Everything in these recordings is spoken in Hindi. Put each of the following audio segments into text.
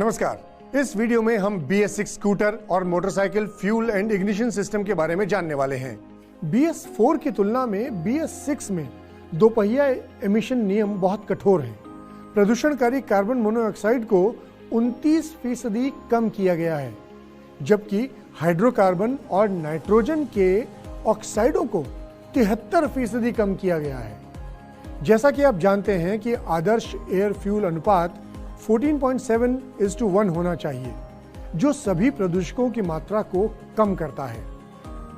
नमस्कार। इस वीडियो में हम BS6 स्कूटर और motorcycle fuel and ignition system के बारे में जानने वाले हैं। BS4 की तुलना में BS6 में दोपहिया एमिशन नियम बहुत कठोर हैं। प्रदूषणकारी कार्बन मोनोऑक्साइड को 29% कम किया गया है, जबकि हाइड्रोकार्बन और नाइट्रोजन के ऑक्साइडों को 73% कम किया गया है। जैसा कि आप जानते हैं कि आदर्श एयर फ्यूल अनुपात 14.7:1 होना चाहिए, जो सभी प्रदूषकों की मात्रा को कम करता है।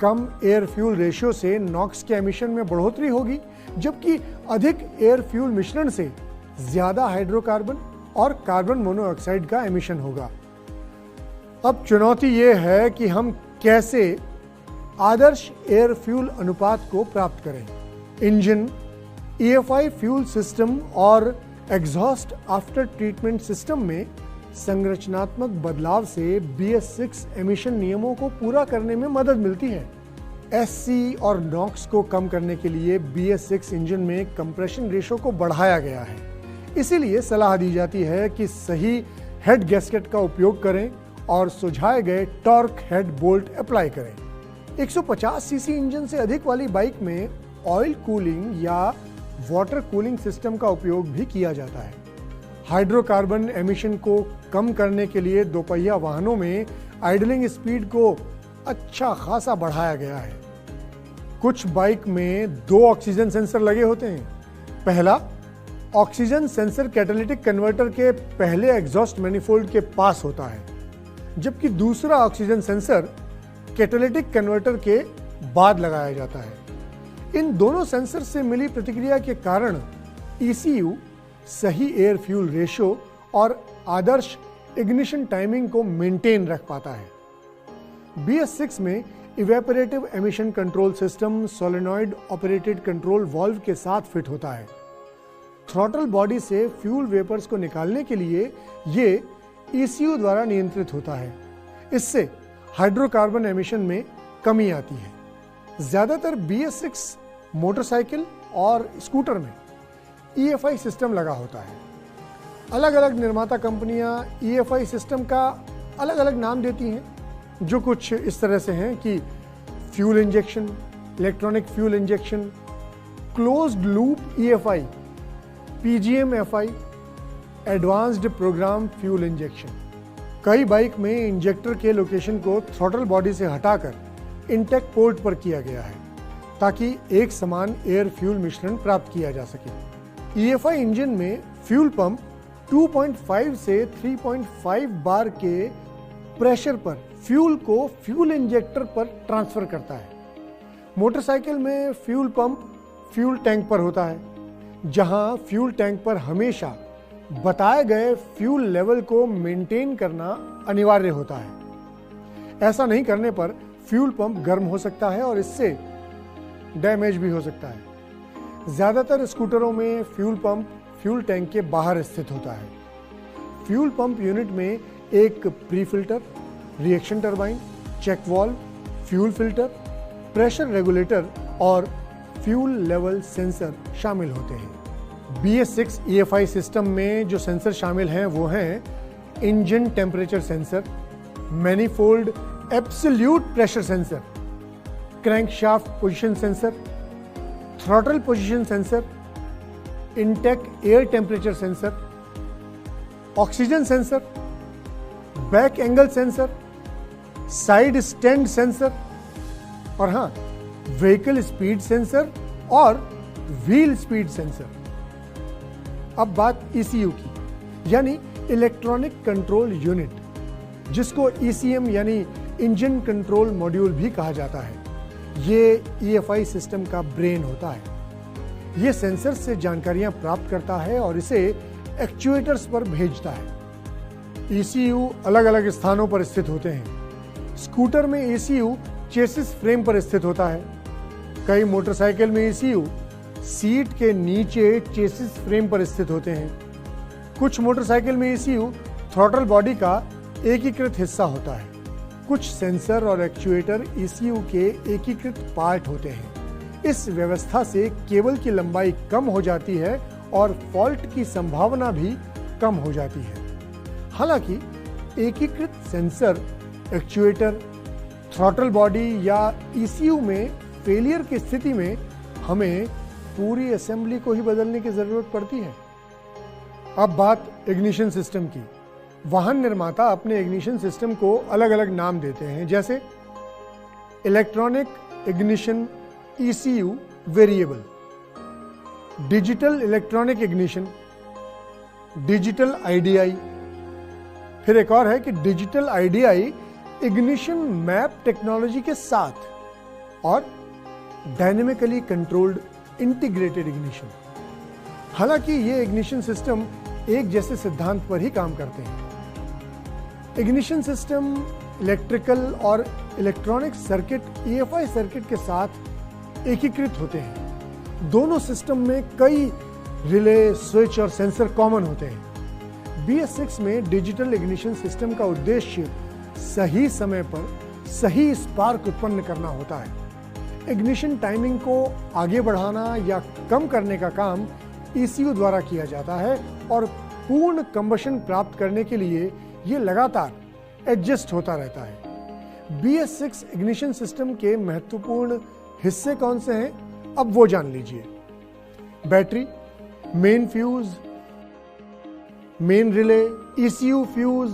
कम एयर फ्यूल रेशियो से नॉक्स के एमिशन में बढ़ोतरी होगी, जबकि अधिक एयर फ्यूल मिश्रण से ज्यादा हाइड्रोकार्बन और कार्बन मोनोऑक्साइड का एमिशन होगा। अब चुनौती यह है कि हम कैसे आदर्श एयर फ्यूल अनुपात को प्राप्त करें। इंजन, EFI फ्यूल सिस्टम और एग्जॉस्ट आफ्टर ट्रीटमेंट सिस्टम में संरचनात्मक बदलाव से BS6 एमिशन नियमों को पूरा करने में मदद मिलती है। SC और नॉक्स को कम करने के लिए BS6 इंजन में कंप्रेशन रेशो को बढ़ाया गया है। इसीलिए सलाह दी जाती है कि सही हेड गैस्केट का उपयोग करें और सुझाए गए टॉर्क हेड बोल्ट अप्लाई करें। 150 सीसी इंजन से अधिक वाली बाइक में ऑयल कूलिंग या वाटर कूलिंग सिस्टम का उपयोग भी किया जाता है। हाइड्रोकार्बन एमिशन को कम करने के लिए दोपहिया वाहनों में आइडलिंग स्पीड को अच्छा खासा बढ़ाया गया है। कुछ बाइक में 2 ऑक्सीजन सेंसर लगे होते हैं। पहला ऑक्सीजन सेंसर कैटालिटिक कन्वर्टर के पहले एग्जॉस्ट मैनिफोल्ड के पास होता है, जबकि दूसरा ऑक्सीजन सेंसर कैटालिटिक कन्वर्टर के बाद लगाया जाता है। इन दोनों सेंसर से मिली प्रतिक्रिया के कारण ECU सही एयर फ्यूल रेशियो और आदर्श इग्निशन टाइमिंग को मेंटेन रख पाता है। BS6 में evaporative emission control system solenoid operated control valve के साथ फिट होता है। थ्रॉटल बॉडी से फ्यूल वेपर्स को निकालने के लिए ये ECU द्वारा नियंत्रित होता है। इससे हाइड्रोकार्बन एमिशन में कमी आती है। ज्यादातर BS6 मोटरसाइकिल और स्कूटर में EFI सिस्टम लगा होता है। अलग अलग निर्माता कंपनियां EFI सिस्टम का अलग अलग नाम देती हैं, जो कुछ इस तरह से हैं कि fuel injection, electronic fuel injection, closed loop EFI, PGM-FI, advanced program fuel injection. कई बाइक में इंजेक्टर के लोकेशन को थ्रॉटल बॉडी से हटाकर इंटेक पोर्ट पर किया गया है, ताकि एक समान एयर फ्यूल मिश्रण प्राप्त किया जा सके। EFI इंजन में फ्यूल पंप 2.5 से 3.5 बार के प्रेशर पर फ्यूल को फ्यूल इंजेक्टर पर ट्रांसफर करता है। मोटरसाइकिल में फ्यूल पंप फ्यूल टैंक पर होता है, जहां फ्यूल टैंक पर हमेशा बताए गए फ्यूल लेवल को मेंटेन करना अनिवार्य होता है। ऐसा नहीं करने पर फ्यूल पंप गर्म हो सकता है और इससे डैमेज भी हो सकता है। ज्यादातर स्कूटरों में फ्यूल पंप फ्यूल टैंक के बाहर स्थित होता है। फ्यूल पंप यूनिट में एक pre filter, reaction turbine, check valve, fuel filter, pressure regulator और फ्यूल लेवल सेंसर शामिल होते हैं। BS6 EFI सिस्टम में जो सेंसर शामिल हैं वो हैं engine temperature sensor, manifold absolute pressure sensor, crankshaft position sensor, throttle position sensor, intake air temperature sensor, oxygen sensor, back angle sensor, side stand sensor और हाँ, व्हीकल स्पीड सेंसर और व्हील स्पीड सेंसर। अब बात ECU की, यानी इलेक्ट्रॉनिक कंट्रोल यूनिट, जिसको ECM यानी इंजन कंट्रोल मॉड्यूल भी कहा जाता है। ये EFI सिस्टम का ब्रेन होता है। ये सेंसर से जानकारियां प्राप्त करता है और इसे एक्चुएटर्स पर भेजता है। ECU अलग अलग स्थानों पर स्थित होते हैं। स्कूटर में ECU चेसिस फ्रेम पर स्थित होता है। कई मोटरसाइकिल में ECU सीट के नीचे चेसिस फ्रेम पर स्थित होते हैं। कुछ मोटरसाइकिल में ECU थ्रॉटल बॉडी का एकीकृत हिस्सा होता है। कुछ सेंसर और एक्चुएटर ECU के एकीकृत पार्ट होते हैं। इस व्यवस्था से केबल की लंबाई कम हो जाती है और फॉल्ट की संभावना भी कम हो जाती है। हालांकि एकीकृत सेंसर, एक्चुएटर, थ्रॉटल बॉडी या ECU में फेलियर की स्थिति में हमें पूरी असेंबली को ही बदलने की जरूरत पड़ती है। अब बात इग्निशन सिस्टम की। वाहन निर्माता अपने इग्निशन सिस्टम को अलग अलग नाम देते हैं, जैसे electronic ignition ECU variable, digital electronic ignition, digital IDI, फिर एक और है कि digital IDI ignition map technology के साथ, और डायनेमिकली कंट्रोल्ड इंटीग्रेटेड इग्निशन। हालांकि ये इग्निशन सिस्टम एक जैसे सिद्धांत पर ही काम करते हैं। इग्निशन सिस्टम इलेक्ट्रिकल और इलेक्ट्रॉनिक सर्किट EFI सर्किट के साथ एकीकृत होते हैं। दोनों सिस्टम में कई रिले, स्विच और सेंसर कॉमन होते हैं। BS6 में डिजिटल इग्निशन सिस्टम का उद्देश्य सही समय पर सही स्पार्क उत्पन्न करना होता है। इग्निशन टाइमिंग को आगे बढ़ाना या कम करने का काम ECU द्वारा किया जाता है और पूर्ण कंबशन प्राप्त करने के लिए यह लगातार एडजस्ट होता रहता है। BS6 इग्निशन सिस्टम के महत्वपूर्ण हिस्से कौन से हैं, अब वो जान लीजिए। Battery, main fuse, main relay, ECU fuse,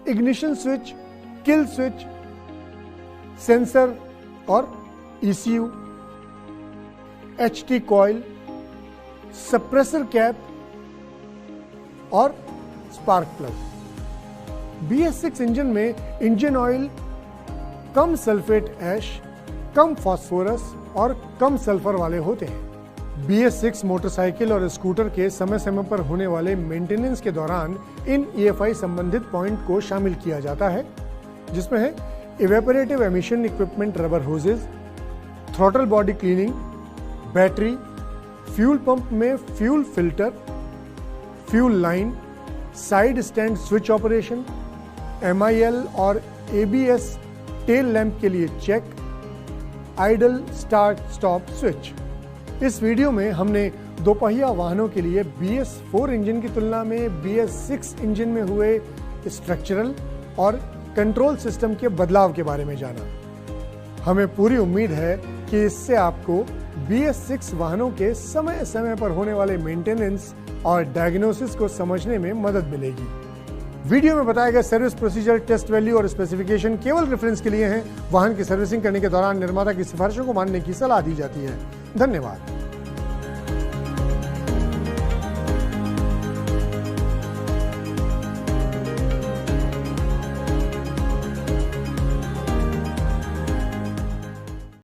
ignition switch, kill switch, sensor और ECU, HT coil, suppressor cap और स्पार्क प्लग। BS6 इंजन में इंजन ऑयल कम सल्फेट ऐश, कम फास्फोरस और कम सल्फर वाले होते हैं। BS6 मोटरसाइकिल और स्कूटर के समय समय पर होने वाले मेंटेनेंस के दौरान इन EFI संबंधित पॉइंट को शामिल किया जाता है, जिसमें है evaporative emission equipment rubber hoses, throttle body cleaning, battery, fuel pump में fuel filter, fuel line, side stand switch operation, MIL और ABS टेल लैंप के लिए check, idle start stop switch. इस वीडियो में हमने दोपहिया वाहनों के लिए BS4 इंजन की तुलना में BS6 इंजन में हुए स्ट्रक्चरल और कंट्रोल सिस्टम के बदलाव के बारे में जाना। हमें पूरी उम्मीद है कि इससे आपको BS6 वाहनों के समय समय पर होने वाले मेंटेनेंस और डायग्नोसिस को समझने में मदद मिलेगी। वीडियो में बताया गया सर्विस प्रोसीजर, टेस्ट वैल्यू और स्पेसिफिकेशन केवल रेफरेंस के लिए हैं। वाहन की सर्विसिंग करने के दौरान निर्माता की सिफारिशों को मानने की सलाह दी जाती है। धन्यवाद।